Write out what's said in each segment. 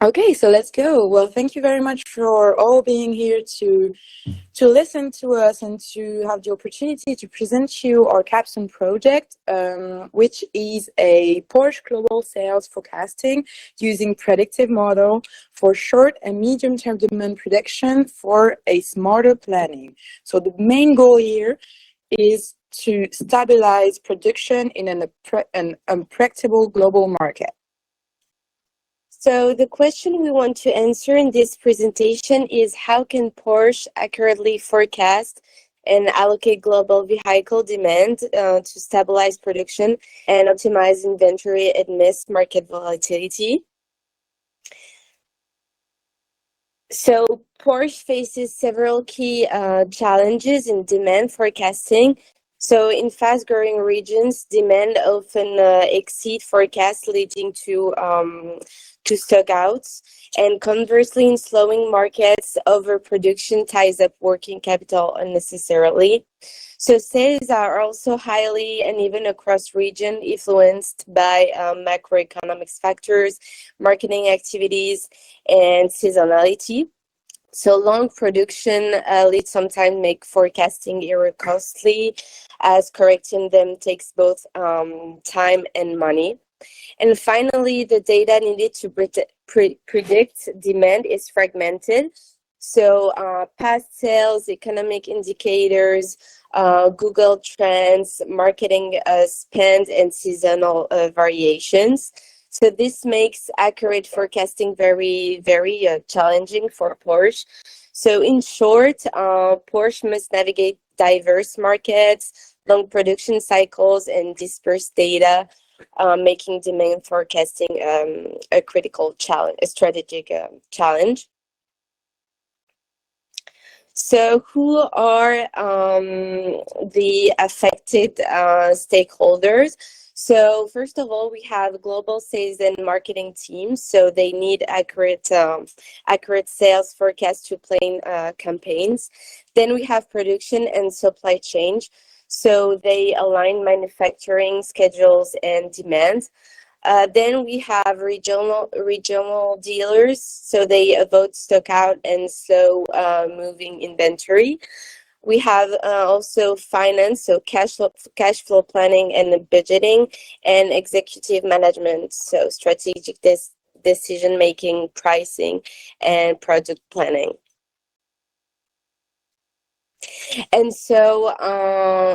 Okay, so let's go. Well, thank you very much for all being here to listen to us and to have the opportunity to present you our Capstone project, which is a Porsche Global Sales Forecasting using predictive model for short and medium-term demand prediction for a smarter planning. So the main goal here is to stabilize production in an unpredictable global market. So the question we want to answer in this presentation is how can Porsche accurately forecast and allocate global vehicle demand to stabilize production and optimize inventory amidst market volatility? So Porsche faces several key challenges in demand forecasting. So in fast-growing regions, demand often exceed forecasts, leading to stockouts. And conversely, in slowing markets, overproduction ties up working capital unnecessarily. So sales are also highly uneven across region, influenced by macroeconomic factors, marketing activities, and seasonality. So long production leads sometimes make forecasting error costly, as correcting them takes both time and money. And finally, the data needed to predict demand is fragmented. So past sales, economic indicators, Google Trends, marketing spend, and seasonal variations. So this makes accurate forecasting very, very challenging for Porsche. So in short, Porsche must navigate diverse markets, long production cycles, and dispersed data, making demand forecasting a critical challenge, a strategic challenge. So who are the affected stakeholders? So first of all, we have global sales and marketing teams. So they need accurate sales forecasts to plan campaigns. Then we have production and supply chain. So they align manufacturing schedules and demands. Then we have regional dealers. So they avoid stockout and slow moving inventory. We have also finance, so cash flow planning and budgeting, and executive management, so strategic decision making, pricing, and project planning. And so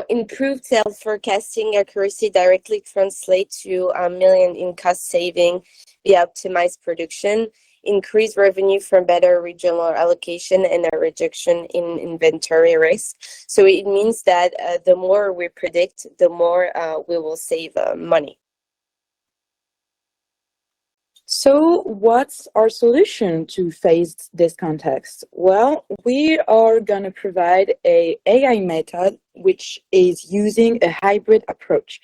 improved sales forecasting accuracy directly translates to $1 million in cost saving via optimized production, increased revenue from better regional allocation, and a reduction in inventory risk. So it means that the more we predict, the more we will save money. So what's our solution to face this context? Well, we are going to provide an AI method which is using a hybrid approach.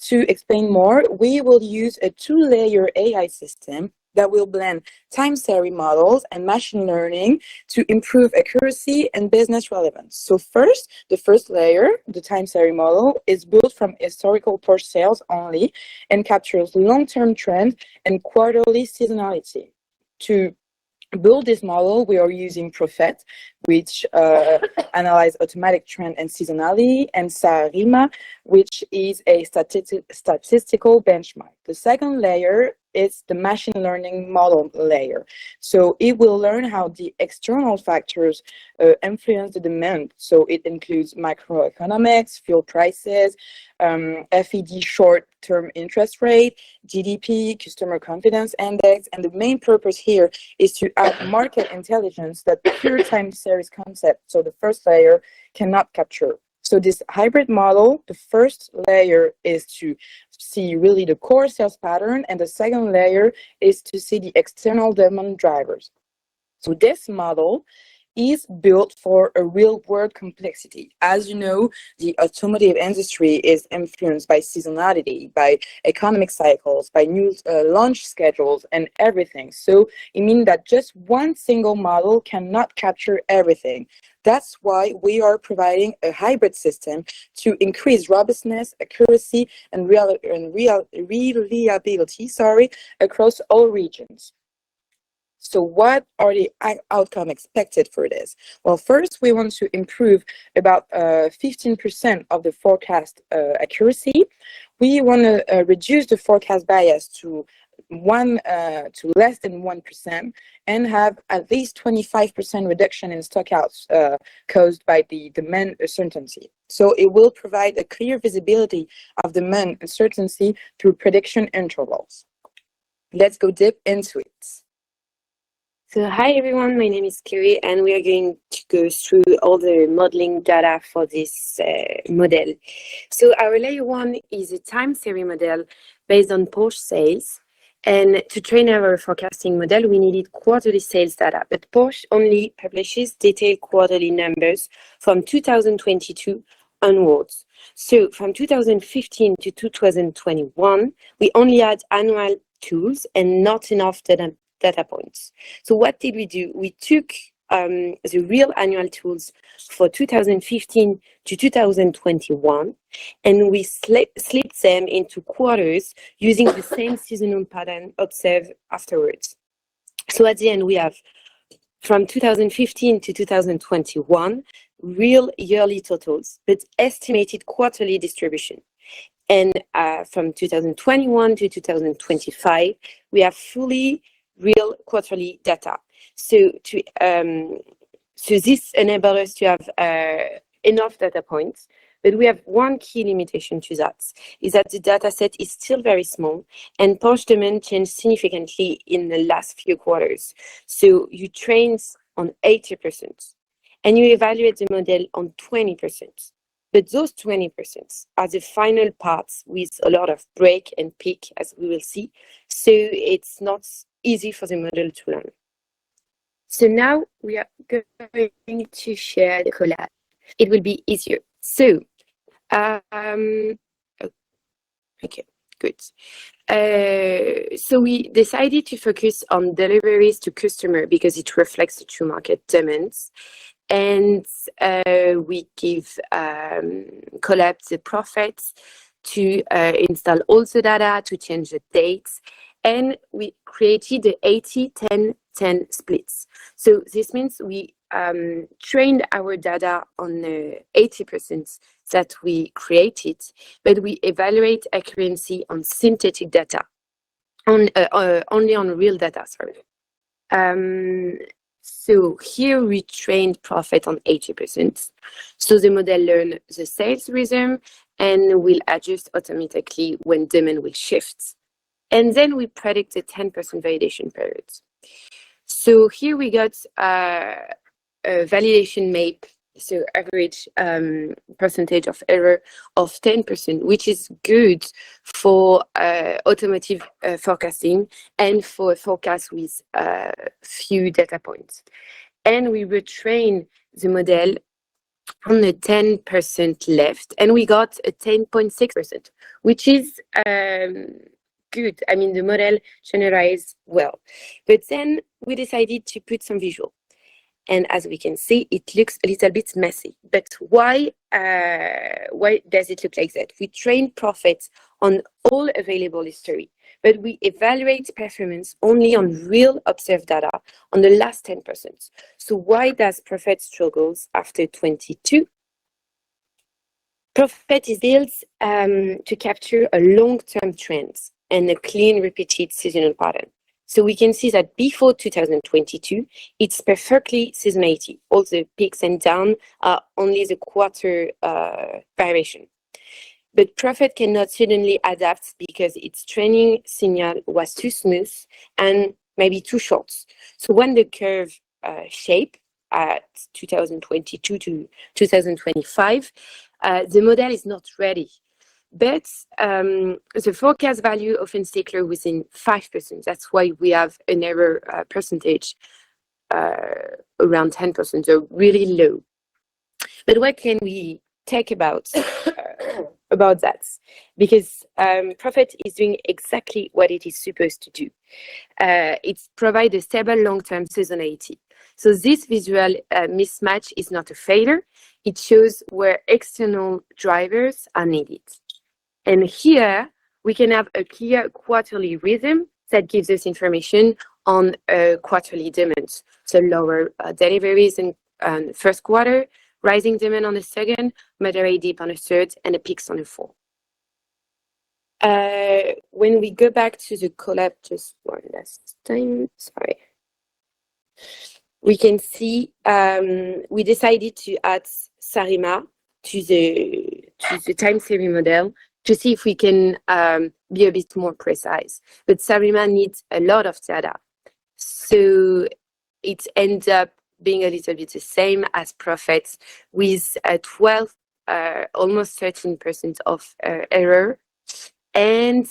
To explain more, we will use a two-layer AI system that will blend time series models and machine learning to improve accuracy and business relevance. So first, the first layer, the time series model, is built from historical Porsche sales only and captures long-term trends and quarterly seasonality. To build this model, we are using Prophet, which analyze automatic trend and seasonality, and SARIMA, which is a statistical benchmark. The second layer is the machine learning model layer. So it will learn how the external factors influence the demand. So it includes macroeconomics, fuel prices, FED short-term interest rate, GDP, customer confidence index, and the main purpose here is to add market intelligence that pure time series concept, so the first layer, cannot capture. So this hybrid model, the first layer is to see really the core sales pattern, and the second layer is to see the external demand drivers. So this model is built for a real-world complexity. As you know, the automotive industry is influenced by seasonality, by economic cycles, by new launch schedules, and everything. So it means that just one single model cannot capture everything. That's why we are providing a hybrid system to increase robustness, accuracy, and reliability across all regions. So what are the outcome expected for this? Well, first, we want to improve about 15% of the forecast accuracy. We want to reduce the forecast bias to less than 1% and have at least 25% reduction in stockouts caused by the demand uncertainty. So it will provide a clear visibility of demand uncertainty through prediction intervals. Let's go deep into it. So hi everyone, my name is Kiri and we are going to go through all the modeling data for this model. So our layer 1 is a time series model based on Porsche sales. And to train our forecasting model, we needed quarterly sales data, but Porsche only publishes detailed quarterly numbers from 2022 onwards. So from 2015 to 2021, we only had annual tools and not enough data points. So what did we do? We took the real annual tools for 2015 to 2021, and we slipped them into quarters using the same seasonal pattern observed afterwards. So at the end, we have from 2015 to 2021, real yearly totals, but estimated quarterly distribution. And from 2021 to 2025, we have fully real quarterly data. So this enables us to have enough data points, but we have one key limitation to that, is that the data set is still very small and Porsche demand changed significantly in the last few quarters. So you train on 80% and you evaluate the model on 20%. But those 20% are the final parts with a lot of break and peak, as we will see. So it's not easy for the model to learn. So now we are going to share the collab. It will be easier. So, okay, good. So we decided to focus on deliveries to customer because it reflects the true market demands. And we give collab the profits to install all the data, to change the dates. And we created the 80-10-10 splits. So this means we trained our data on the 80% that we created, but we evaluate accuracy on synthetic data, only on real data, sorry. So here we trained profit on 80%. So the model learns the sales rhythm and will adjust automatically when demand will shift. And then we predict the 10% validation period. So here we got a validation map, so average percentage of error of 10%, which is good for automotive forecasting and for a forecast with few data points. And we retrain the model on the 10% left, and we got a 10.6%, which is good. I mean, the model generalized well. But then we decided to put some visual. And as we can see, it looks a little bit messy. But why does it look like that? We train profits on all available history, but we evaluate performance only on real observed data on the last 10%. So why does profit struggles after 22? Profit is built to capture a long-term trend and a clean, repeated seasonal pattern. So we can see that before 2022, it's perfectly seasonality. All the peaks and downs are only the quarter variation. But profit cannot suddenly adapt because its training signal was too smooth and maybe too short. So when the curve shape at 2022 to 2025, the model is not ready. But the forecast value often stays clear within 5%. That's why we have an error percentage around 10%, so really low. But what can we take about that? Because profit is doing exactly what it is supposed to do. It provides a stable long-term seasonality. So this visual mismatch is not a failure. It shows where external drivers are needed. And here we can have a clear quarterly rhythm that gives us information on quarterly demand. So lower deliveries in first quarter, rising demand on the second, moderate dip on the third, and a peaks on the fourth. When we go back to the collapse just one last time, sorry, we can see we decided to add SARIMA to the time series model to see if we can be a bit more precise. But SARIMA needs a lot of data. So it ends up being a little bit the same as Profits with 12, almost 13% of error. And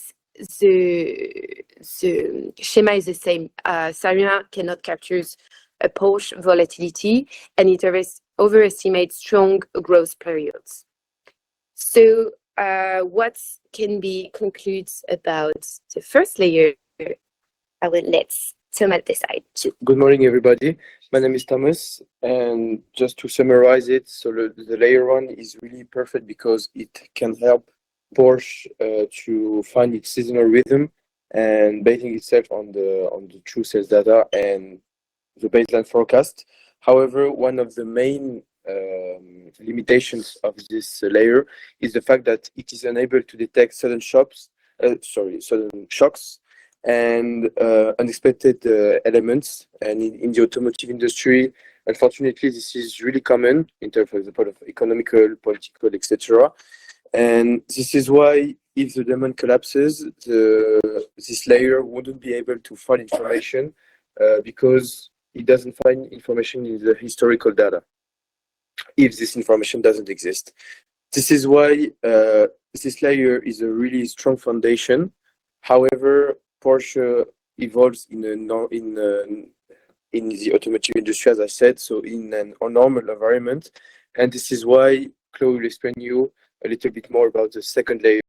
the schema is the same. SARIMA cannot capture a Porsche volatility, and it overestimates strong growth periods. So what can be concluded about the first layer? I will let Thomas decide. Good morning, everybody. My name is Thomas, and just to summarize it, so the layer one is really perfect because it can help Porsche to find its seasonal rhythm and basing itself on the true sales data and the baseline forecast. However, one of the main limitations of this layer is the fact that it is unable to detect sudden shocks and unexpected elements. And in the automotive industry, unfortunately, this is really common in terms, for example, of economical, political, etc. And this is why, if the demand collapses, this layer wouldn't be able to find information because it doesn't find information in the historical data if this information doesn't exist. This is why this layer is a really strong foundation. However, Porsche evolves in the automotive industry, as I said, so in an normal environment, and this is why Chloe will explain you a little bit more about the second layer